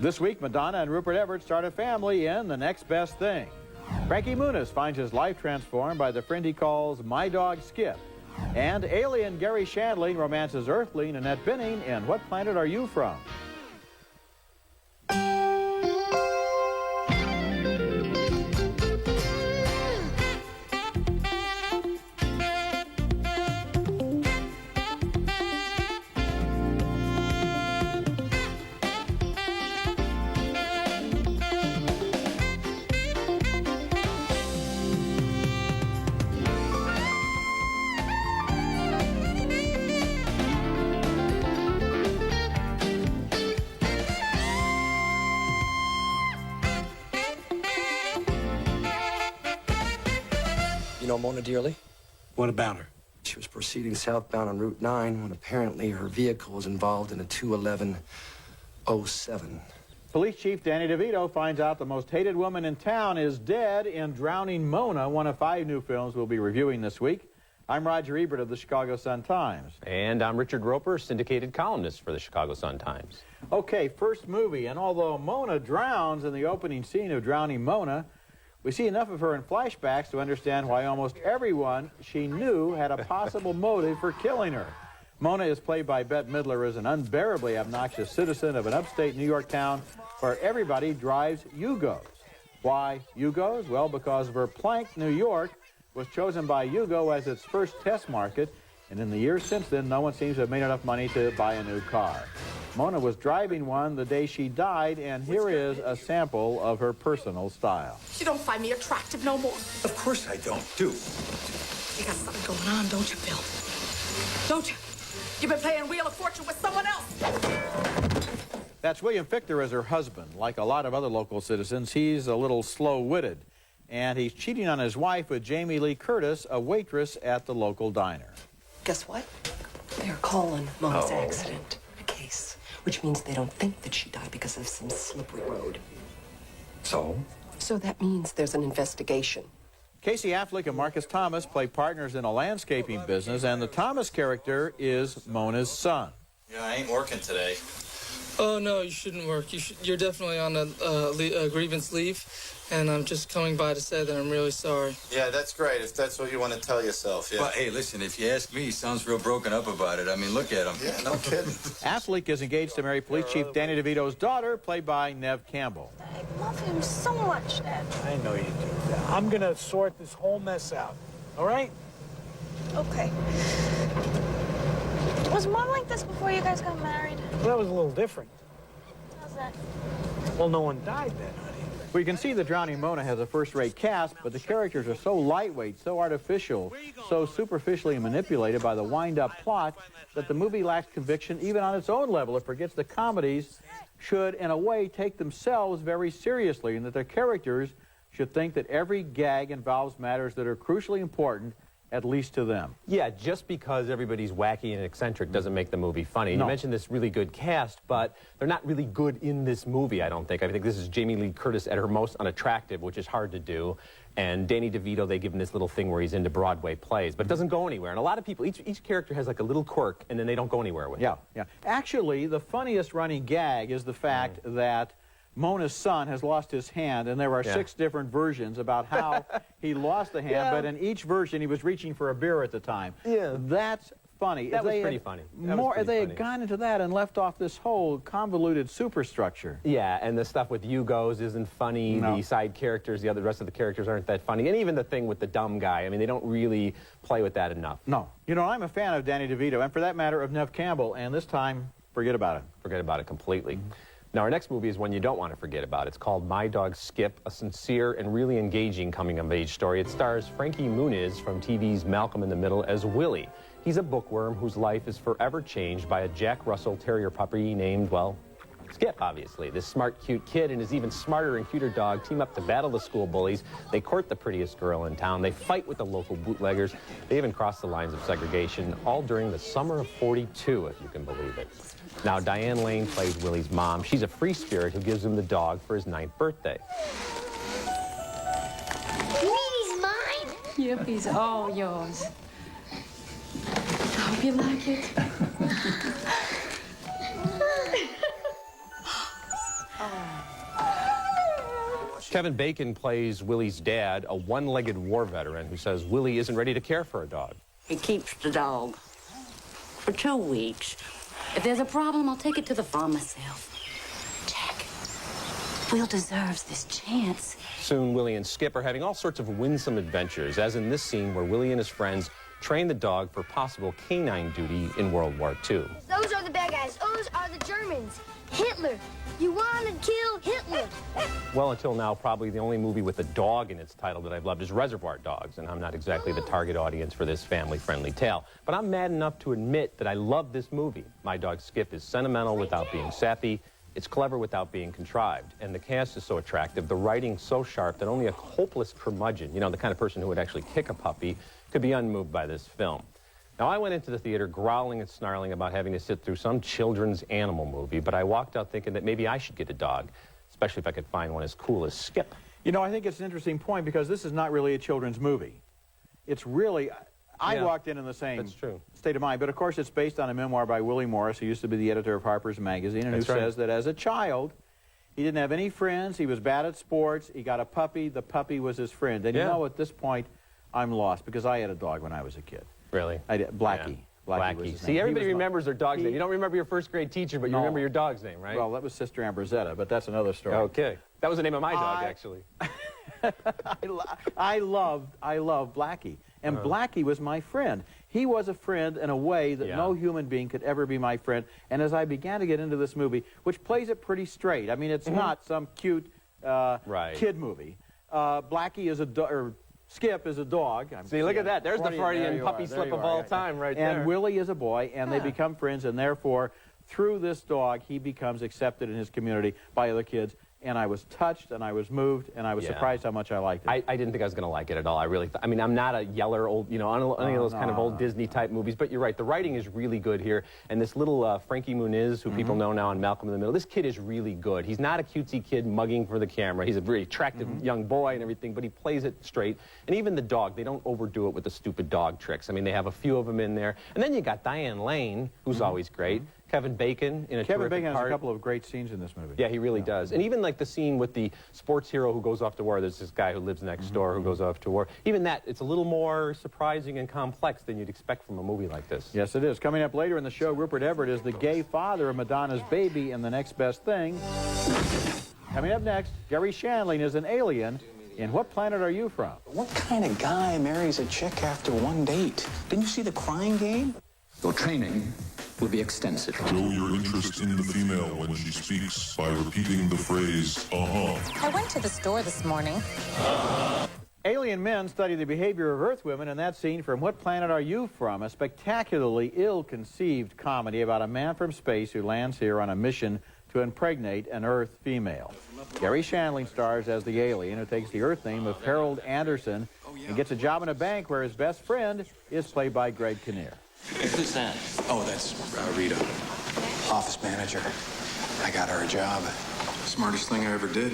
This week, Madonna and Rupert Everett start a family in The Next Best Thing. Frankie Muniz finds his life transformed by the friend he calls My Dog Skip. And alien Gary Shandling romances Earthling Annette Bening in What Planet Are You From? You know Mona dearly? What about her? She was proceeding southbound on Route 9 when apparently her vehicle was involved in a 21107. Police Chief Danny DeVito finds out the most hated woman in town is dead in Drowning Mona, one of 5 new films we'll be reviewing this week. I'm Roger Ebert of the Chicago Sun-Times. And I'm Richard Roper, syndicated columnist for the Chicago Sun-Times. Okay, first movie, and although Mona drowns in the opening scene of Drowning Mona, we see enough of her in flashbacks to understand why almost everyone she knew had a possible motive for killing her. Mona is played by Bette Midler as an unbearably obnoxious citizen of an upstate New York town where everybody drives Yugos. Why Yugos? Well, because of her plank, New York was chosen by Yugo as its first test market, and in the years since then, no one seems to have made enough money to buy a new car. Mona was driving one the day she died, and here is a sample of her personal style. You don't find me attractive no more. Of course I don't, do. You got something going on, don't you, Bill? Don't you? You've been playing Wheel of Fortune with someone else. That's William Fichter as her husband. Like a lot of other local citizens, he's a little slow-witted, and he's cheating on his wife with Jamie Lee Curtis, a waitress at the local diner. Guess what? They're calling Mona's accident a case, which means they don't think that she died because of some slippery road. So? So that means there's an investigation. Casey Affleck and Marcus Thomas play partners in a landscaping business, and the Thomas character is Mona's son. Yeah, I ain't working today. Oh, no, you shouldn't work. You're definitely on a grievance leave, and I'm just coming by to say that I'm really sorry. Yeah, that's great, if that's what you want to tell yourself, yeah. Well, hey, listen, if you ask me, he sounds real broken up about it. I mean, look at him. Yeah, no kidding. Affleck is engaged to marry Police Chief Danny DeVito's daughter, played by Neve Campbell. I love him so much, Dad. I know you do. I'm gonna sort this whole mess out, all right? Okay. Was Mom like this before you guys got married? Well, that was a little different. How's that? Well, no one died then, honey. We can see that Drowning Mona has a first-rate cast, but the characters are so lightweight, so artificial, so superficially manipulated by the wind-up plot that the movie lacks conviction even on its own level. It forgets the comedies should, in a way, take themselves very seriously, and that their characters should think that every gag involves matters that are crucially important, at least to them. Yeah, just because everybody's wacky and eccentric doesn't make the movie funny. No. You mentioned this really good cast, but they're not really good in this movie, I don't think. I think this is Jamie Lee Curtis at her most unattractive, which is hard to do. And Danny DeVito, they give him this little thing where he's into Broadway plays, but it doesn't go anywhere. And a lot of people, each character has like a little quirk, and then they don't go anywhere with it. Yeah. Actually, the funniest running gag is the fact that Mona's son has lost his hand, and there are 6 different versions about how he lost the hand, but in each version he was reaching for a beer at the time. Yeah. That's funny. That was pretty funny. If they had gone into that and left off this whole convoluted superstructure. Yeah, and the stuff with Yugos isn't funny. No. The side characters, the rest of the characters aren't that funny. And even the thing with the dumb guy, I mean, they don't really play with that enough. No. You know, I'm a fan of Danny DeVito, and for that matter, of Neve Campbell, and this time, forget about it. Forget about it completely. Now, our next movie is one you don't want to forget about. It's called My Dog Skip, a sincere and really engaging coming-of-age story. It stars Frankie Muniz from TV's Malcolm in the Middle as Willie. He's a bookworm whose life is forever changed by a Jack Russell Terrier puppy named, well, Skip, obviously. This smart, cute kid and his even smarter and cuter dog team up to battle the school bullies. They court the prettiest girl in town. They fight with the local bootleggers. They even cross the lines of segregation, all during the summer of '42, if you can believe it. Now, Diane Lane plays Willie's mom. She's a free spirit who gives him the dog for his 9th birthday. You mean he's mine? Yep, he's all yours. I hope you like it. Oh, Kevin Bacon plays Willie's dad, a one-legged war veteran who says Willie isn't ready to care for a dog. He keeps the dog for 2 weeks. If there's a problem, I'll take it to the farm myself. Jack, Will deserves this chance. Soon, Willie and Skip are having all sorts of winsome adventures, as in this scene where Willie and his friends train the dog for possible canine duty in World War II. Those are the bad guys. Those are the Germans. Hitler. You want to kill Hitler. Well, until now, probably the only movie with a dog in its title that I've loved is Reservoir Dogs, and I'm not exactly the target audience for this family-friendly tale. But I'm mad enough to admit that I love this movie. My Dog Skip is sentimental without being sappy. It's clever without being contrived. And the cast is so attractive, the writing so sharp that only a hopeless curmudgeon, you know, the kind of person who would actually kick a puppy, could be unmoved by this film. Now, I went into the theater growling and snarling about having to sit through some children's animal movie, but I walked out thinking that maybe I should get a dog, especially if I could find one as cool as Skip. You know, I think it's an interesting point because this is not really a children's movie. It's really... I walked in the same state of mind, but of course it's based on a memoir by Willie Morris, who used to be the editor of Harper's Magazine, and who says that as a child, he didn't have any friends, he was bad at sports, he got a puppy, the puppy was his friend. And you know, at this point, I'm lost, because I had a dog when I was a kid. Really? I did. Blackie. Yeah. Blackie. See, everybody remembers their dog's name. You don't remember your first grade teacher, but you remember your dog's name, right? Well, that was Sister Ambrosetta, but that's another story. Okay. That was the name of my dog, actually. I loved Blackie. And Blackie was my friend. He was a friend in a way that no human being could ever be my friend. And as I began to get into this movie, which plays it pretty straight, I mean, it's not some cute kid movie. Blackie is a Skip is a dog. See, look at that. There's the Freudian puppy slip of all time right there. And Willie is a boy, and they become friends, and therefore, through this dog, he becomes accepted in his community by other kids. And I was touched, and I was moved, and I was surprised how much I liked it. I didn't think I was going to like it at all. I mean, I'm not a yeller old, you know, any of those kind of old Disney-type movies, but you're right. The writing is really good here. And this little Frankie Muniz, who people know now on Malcolm in the Middle, this kid is really good. He's not a cutesy kid mugging for the camera. He's a very attractive young boy and everything, but he plays it straight. And even the dog, they don't overdo it with the stupid dog tricks. I mean, they have a few of them in there. And then you got Diane Lane, who's always great. Kevin Bacon in a Kevin Bacon part. has a couple of great scenes in this movie. Yeah, he really does. And even like the scene with the sports hero who goes off to war, there's this guy who lives next door who goes off to war. Even that, it's a little more surprising and complex than you'd expect from a movie like this. Yes, it is. Coming up later in the show, Rupert Everett is the gay father of Madonna's baby in The Next Best Thing. Coming up next, Gary Shandling is an alien in What Planet Are You From? What kind of guy marries a chick after one date? Didn't you see The Crying Game? Your training will be extensive. Show your interest in the female when she speaks by repeating the phrase, uh-huh. I went to the store this morning. Alien men study the behavior of Earth women in that scene from What Planet Are You From? A spectacularly ill-conceived comedy about a man from space who lands here on a mission to impregnate an Earth female. Gary Shandling stars as the alien who takes the Earth name of Harold Anderson and gets a job in a bank where his best friend is played by Greg Kinnear. Who's that? Oh, that's Rita, office manager. I got her a job. Smartest thing I ever did.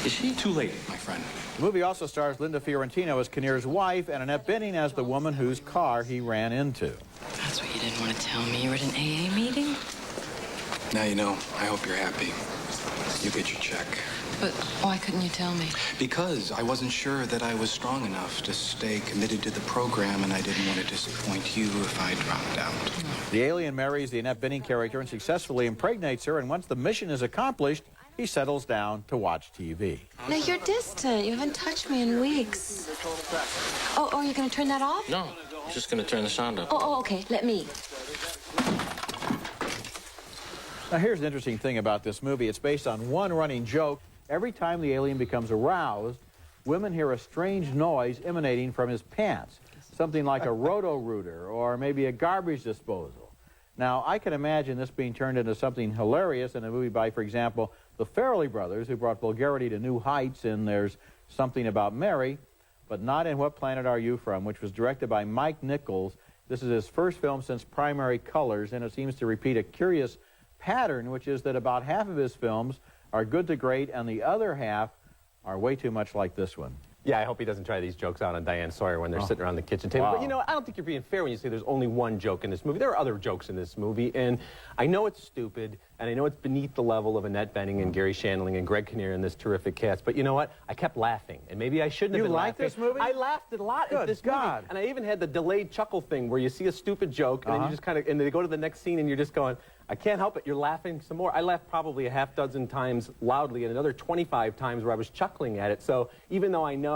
Is she too late, my friend? The movie also stars Linda Fiorentino as Kinnear's wife and Annette Bening as the woman whose car he ran into. That's what you didn't want to tell me. You were at an AA meeting? Now you know. I hope you're happy. You get your check. But why couldn't you tell me? Because I wasn't sure that I was strong enough to stay committed to the program, and I didn't want to disappoint you if I dropped out. The alien marries the Annette Bening character and successfully impregnates her, and once the mission is accomplished, he settles down to watch TV. Now, you're distant. You haven't touched me in weeks. Oh, you're going to turn that off? No, I'm just going to turn the sound up. Oh, okay. Let me. Now, here's an interesting thing about this movie. It's based on one running joke. Every time the alien becomes aroused, women hear a strange noise emanating from his pants, something like a roto-rooter or maybe a garbage disposal. Now, I can imagine this being turned into something hilarious in a movie by, for example, the Farrelly brothers, who brought vulgarity to new heights in There's Something About Mary, but not in What Planet Are You From, which was directed by Mike Nichols. This is his first film since Primary Colors, and it seems to repeat a curious pattern, which is that about half of his films are good to great, and the other half are way too much like this one. Yeah, I hope he doesn't try these jokes out on Diane Sawyer when they're sitting around the kitchen table. Wow. But, you know, I don't think you're being fair when you say there's only one joke in this movie. There are other jokes in this movie, and I know it's stupid, and I know it's beneath the level of Annette Bening and Gary Shandling and Greg Kinnear and this terrific cast, but you know what? I kept laughing, and maybe I shouldn't have been laughing. You like this movie? I laughed a lot at this movie, and I even had the delayed chuckle thing where you see a stupid joke, and then you just kind of, and they go to the next scene, and you're just going, I can't help it, you're laughing some more. I laughed probably a half dozen times loudly, and another 25 times where I was chuckling at it, so even though I know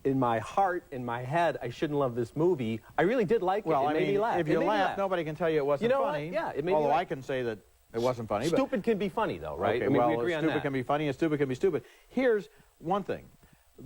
in my heart, in my head, I shouldn't love this movie, I really did like it. It made me laugh. If you laugh, nobody can tell you it wasn't funny. What? Yeah, it made me Although laugh. I can say that it wasn't funny. Stupid can be funny, though, right? Okay, I mean, well, we agree on that. stupid can be funny and stupid can be stupid. Here's one thing.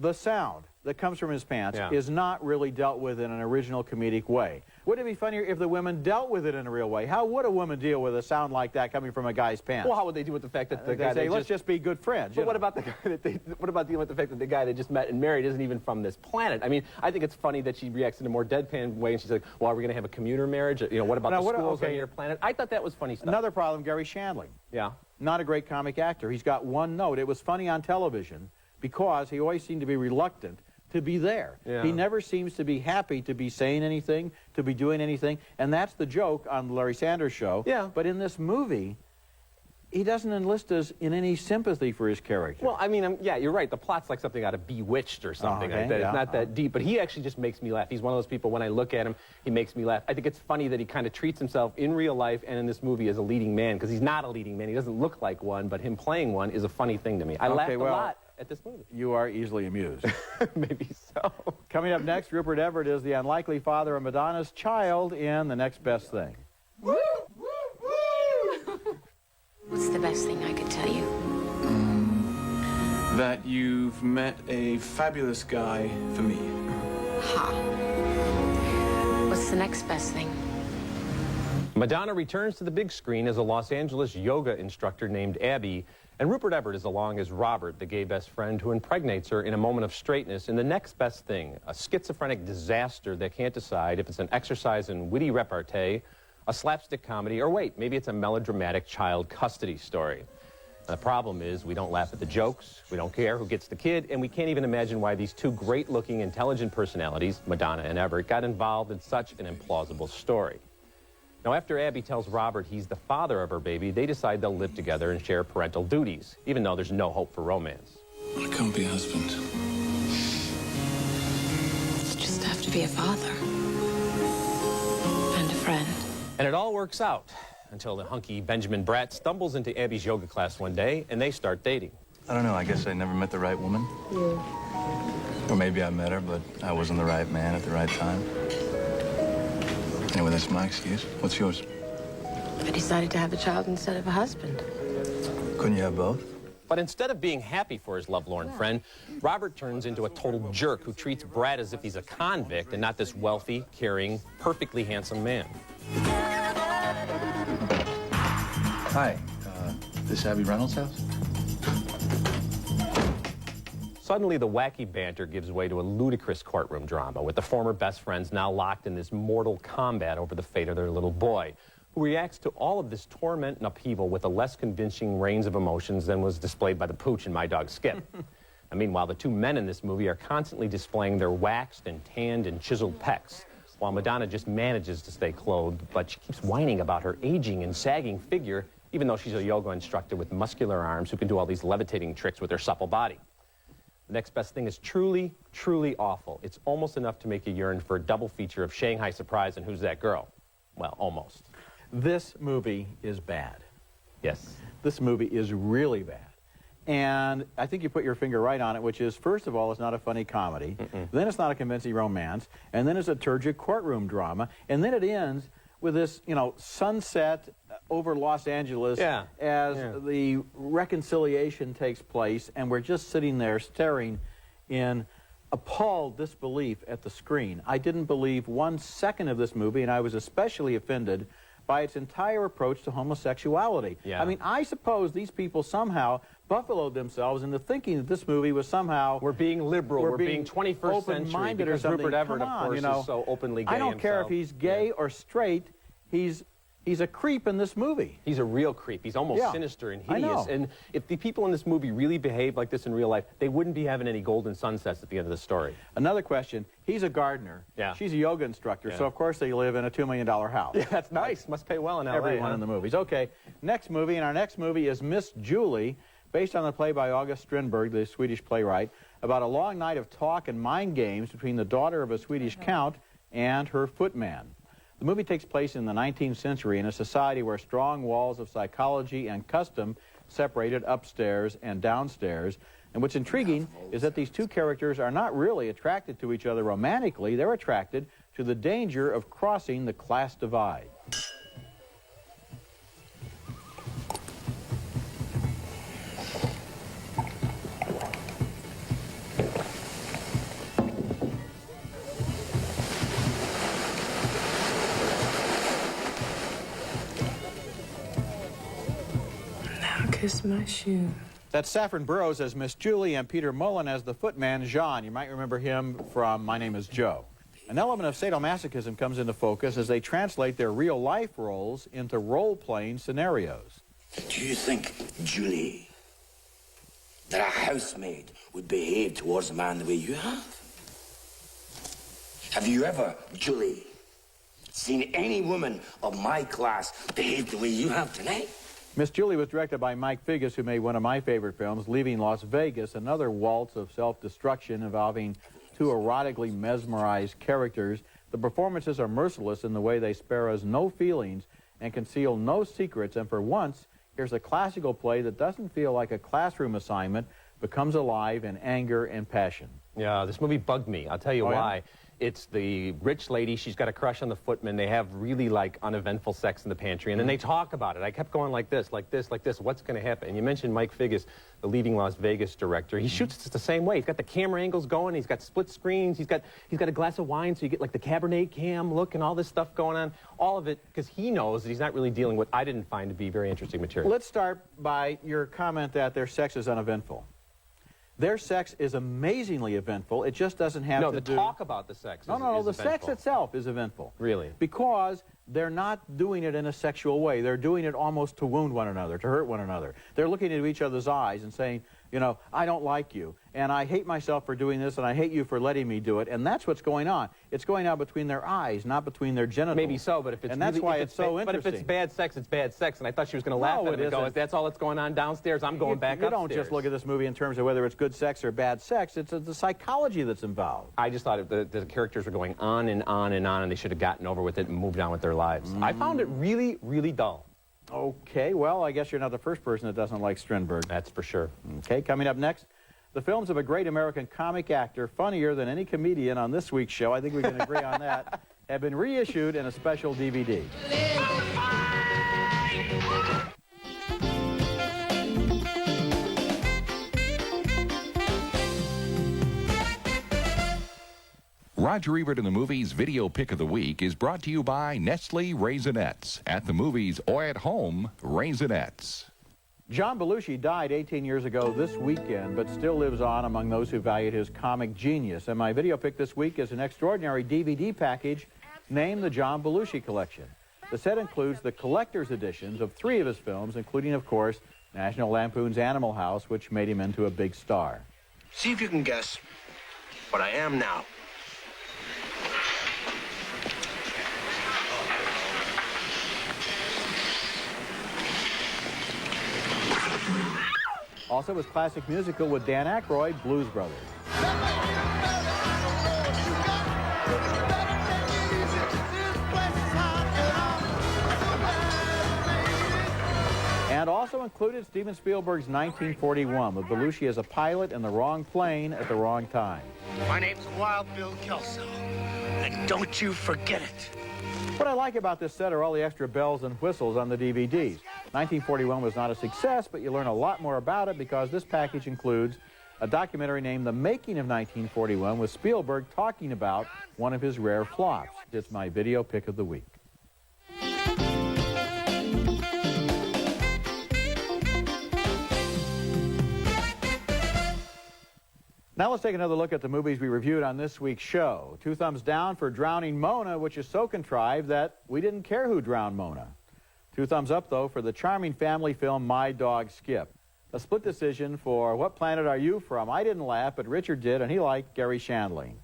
The sound that comes from his pants is not really dealt with in an original comedic way. Wouldn't it be funnier if the women dealt with it in a real way? How would a woman deal with a sound like that coming from a guy's pants? Well, how would they deal with the fact that the guy say, let's just be good friends? But what about the guy that what about dealing with the fact that the guy they just met and married isn't even from this planet? I mean, I think it's funny that she reacts in a more deadpan way, and she's like, well, are we going to have a commuter marriage? You know, what about the schools on your planet? I thought that was funny stuff. Another problem, Gary Shandling. Yeah. Not a great comic actor. He's got one note. It was funny on television because he always seemed to be reluctant to be there. Yeah. He never seems to be happy to be saying anything, to be doing anything, and that's the joke on the Larry Sanders Show. Yeah. But in this movie, he doesn't enlist us in any sympathy for his character. Well, I mean, yeah, you're right. The plot's like something out of Bewitched or something like that. It's not that deep, but he actually just makes me laugh. He's one of those people, when I look at him, he makes me laugh. I think it's funny that he kind of treats himself in real life and in this movie as a leading man, because he's not a leading man. He doesn't look like one, but him playing one is a funny thing to me. I laughed a lot at this movie. You are easily amused. Maybe so. Coming up next, Rupert Everett is the unlikely father of Madonna's child in The Next Best Thing. What's the best thing I could tell you? That you've met a fabulous guy for me. Ha. What's the next best thing? Madonna returns to the big screen as a Los Angeles yoga instructor named Abby, and Rupert Everett is along as Robert, the gay best friend who impregnates her in a moment of straightness in The Next Best Thing, a schizophrenic disaster that can't decide if it's an exercise in witty repartee, a slapstick comedy, or wait, maybe it's a melodramatic child custody story. The problem is we don't laugh at the jokes, we don't care who gets the kid, and we can't even imagine why these two great-looking, intelligent personalities, Madonna and Everett, got involved in such an implausible story. Now, after Abby tells Robert he's the father of her baby, they decide they'll live together and share parental duties, even though there's no hope for romance. I can't be a husband. You just have to be a father. And a friend. And it all works out until the hunky Benjamin Bratt stumbles into Abby's yoga class one day, and they start dating. I don't know, I guess I never met the right woman. Yeah. Or maybe I met her, but I wasn't the right man at the right time. Anyway, that's my excuse. What's yours? I decided to have a child instead of a husband. Couldn't you have both? But instead of being happy for his lovelorn friend, Robert turns into a total jerk who treats Brad as if he's a convict and not this wealthy, caring, perfectly handsome man. Hi, this Abby Reynolds' house? Suddenly, the wacky banter gives way to a ludicrous courtroom drama, with the former best friends now locked in this mortal combat over the fate of their little boy, who reacts to all of this torment and upheaval with a less convincing range of emotions than was displayed by the pooch in My Dog Skip. And meanwhile, the two men in this movie are constantly displaying their waxed and tanned and chiseled pecs, while Madonna just manages to stay clothed, but she keeps whining about her aging and sagging figure, even though she's a yoga instructor with muscular arms who can do all these levitating tricks with her supple body. The Next Best Thing is truly, truly awful. It's almost enough to make you yearn for a double feature of Shanghai Surprise and Who's That Girl? Well, almost. This movie is bad. Yes. This movie is really bad. And I think you put your finger right on it, which is, first of all, it's not a funny comedy. Then it's not a convincing romance. And then it's a turgid courtroom drama. And then it ends with this, you know, sunset over Los Angeles as the reconciliation takes place, and we're just sitting there staring in appalled disbelief at the screen. I didn't believe 1 second of this movie, and I was especially offended by its entire approach to homosexuality. I mean, I suppose these people somehow buffaloed themselves into thinking that this movie was somehow... We're being liberal, we're being 21st century, because or something. Rupert Everett, Come on, of course, you know, is so openly gay I don't care if he's gay or straight, he's He's a creep in this movie. He's a real creep. He's almost sinister and hideous. I know. And if the people in this movie really behaved like this in real life, they wouldn't be having any golden sunsets at the end of the story. Another question. He's a gardener. Yeah. She's a yoga instructor, so of course they live in a $2 million house. Yeah, that's nice. Must pay well in L.A. Everyone in the movies. Okay, next movie, and our next movie is Miss Julie, based on the play by August Strindberg, the Swedish playwright, about a long night of talk and mind games between the daughter of a Swedish count and her footman. The movie takes place in the 19th century in a society where strong walls of psychology and custom separated upstairs and downstairs. And what's intriguing is that these two characters are not really attracted to each other romantically. They're attracted to the danger of crossing the class divide. Kiss my shoe. That's Saffron Burrows as Miss Julie and Peter Mullen as the footman, Jean. You might remember him from My Name is Joe. An element of sadomasochism comes into focus as they translate their real-life roles into role-playing scenarios. Do you think, Julie, that a housemaid would behave towards a man the way you have? Have you ever, Julie, seen any woman of my class behave the way you have tonight? Miss Julie was directed by Mike Figgis, who made one of my favorite films, Leaving Las Vegas, another waltz of self-destruction involving two erotically mesmerized characters. The performances are merciless in the way they spare us no feelings and conceal no secrets, and for once, here's a classical play that doesn't feel like a classroom assignment, but comes alive in anger and passion. Yeah, this movie bugged me. I'll tell you why. Yeah? It's the rich lady. She's got a crush on the footman. They have really, like, uneventful sex in the pantry, and then they talk about it. I kept going like this, like this, like this. What's going to happen? And you mentioned Mike Figgis, the Leaving Las Vegas director. He shoots it the same way. He's got the camera angles going. He's got split screens. He's got a glass of wine, so you get, like, the Cabernet cam look and all this stuff going on. All of it because he knows that he's not really dealing with, I didn't find to be very interesting material. Let's start by your comment that their sex is uneventful. Their sex is amazingly eventful. It just doesn't have to do... No, the talk about the sex No, the sex itself is eventful. Really? Because they're not doing it in a sexual way. They're doing it almost to wound one another, to hurt one another. They're looking into each other's eyes and saying, you know, I don't like you, and I hate myself for doing this, and I hate you for letting me do it, and that's what's going on. It's going on between their eyes, not between their genitals. Maybe so, but if it's and that's really, why it's so interesting. But if it's bad sex, it's bad sex, and I thought she was going to laugh at it and go, if that's all that's going on downstairs, I'm going back upstairs. You don't just look at this movie in terms of whether it's good sex or bad sex. It's the psychology that's involved. I just thought the characters were going on and on and on, and they should have gotten over with it and moved on with their lives. I found it really, really dull. Okay, well, I guess you're not the first person that doesn't like Strindberg. That's for sure. Okay, coming up next, the films of a great American comic actor, funnier than any comedian on this week's show, I think we can agree on that, have been reissued in a special DVD. Roger Ebert in the Movies Video Pick of the Week is brought to you by Nestle Raisinets. At the movies or at home, Raisinets. John Belushi died 18 years ago this weekend, but still lives on among those who valued his comic genius. And my video pick this week is an extraordinary DVD package named the John Belushi Collection. The set includes the collector's editions of 3 of his films, including, of course, National Lampoon's Animal House, which made him into a big star. See if you can guess what I am now. Also, his classic musical with Dan Aykroyd, Blues Brothers. And also included Steven Spielberg's 1941, with Belushi as a pilot in the wrong plane at the wrong time. My name's Wild Bill Kelso, and don't you forget it. What I like about this set are all the extra bells and whistles on the DVDs. 1941 was not a success, but you learn a lot more about it because this package includes a documentary named The Making of 1941 with Spielberg talking about one of his rare flops. It's my video pick of the week. Now let's take another look at the movies we reviewed on this week's show. 2 thumbs down for Drowning Mona, which is so contrived that we didn't care who drowned Mona. 2 thumbs up, though, for the charming family film My Dog Skip. A split decision for What Planet Are You From? I didn't laugh, but Richard did, and he liked Gary Shandling.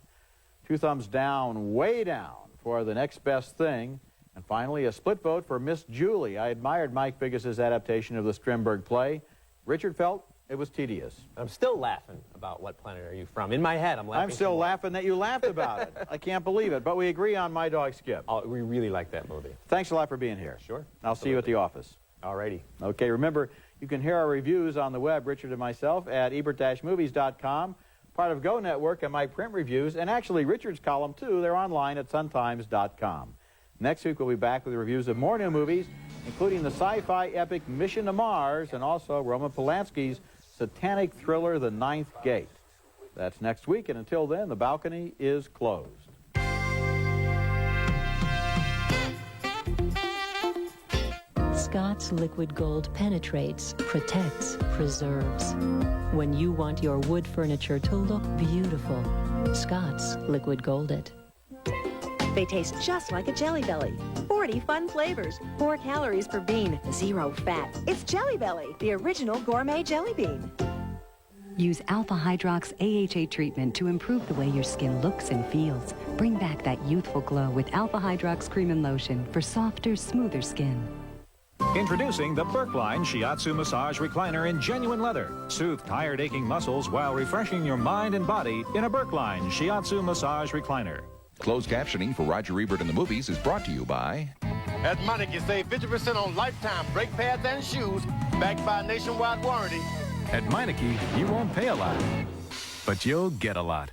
2 thumbs down, way down, for The Next Best Thing. And finally, a split vote for Miss Julie. I admired Mike Biggis's adaptation of the Strindberg play. Richard felt it was tedious. I'm still laughing about What Planet Are You From? In my head, I'm laughing. I'm still laughing that you laughed about it. I can't believe it. But we agree on My Dog Skip. Oh, we really like that movie. Thanks a lot for being here. Sure. I'll see you at the office. All righty. Okay, remember, you can hear our reviews on the web, Richard and myself, at ebert-movies.com, part of Go Network and my print reviews, and actually Richard's column, too. They're online at suntimes.com. Next week, we'll be back with reviews of more new movies, including the sci-fi epic Mission to Mars and also Roman Polanski's satanic thriller, The Ninth Gate. That's next week, and until then, the balcony is closed. Scott's Liquid Gold penetrates, protects, preserves. When you want your wood furniture to look beautiful, Scott's Liquid Gold it. They taste just like a Jelly Belly. 40 fun flavors, 4 calories per bean, 0 fat. It's Jelly Belly, the original gourmet jelly bean. Use Alpha Hydrox AHA treatment to improve the way your skin looks and feels. Bring back that youthful glow with Alpha Hydrox Cream and Lotion for softer, smoother skin. Introducing the Berkline Shiatsu Massage Recliner in genuine leather. Soothe tired, aching muscles while refreshing your mind and body in a Berkline Shiatsu Massage Recliner. Closed captioning for Roger Ebert in the Movies is brought to you by... At Meineke, save 50% on lifetime brake pads and shoes, backed by a nationwide warranty. At Meineke, you won't pay a lot, but you'll get a lot.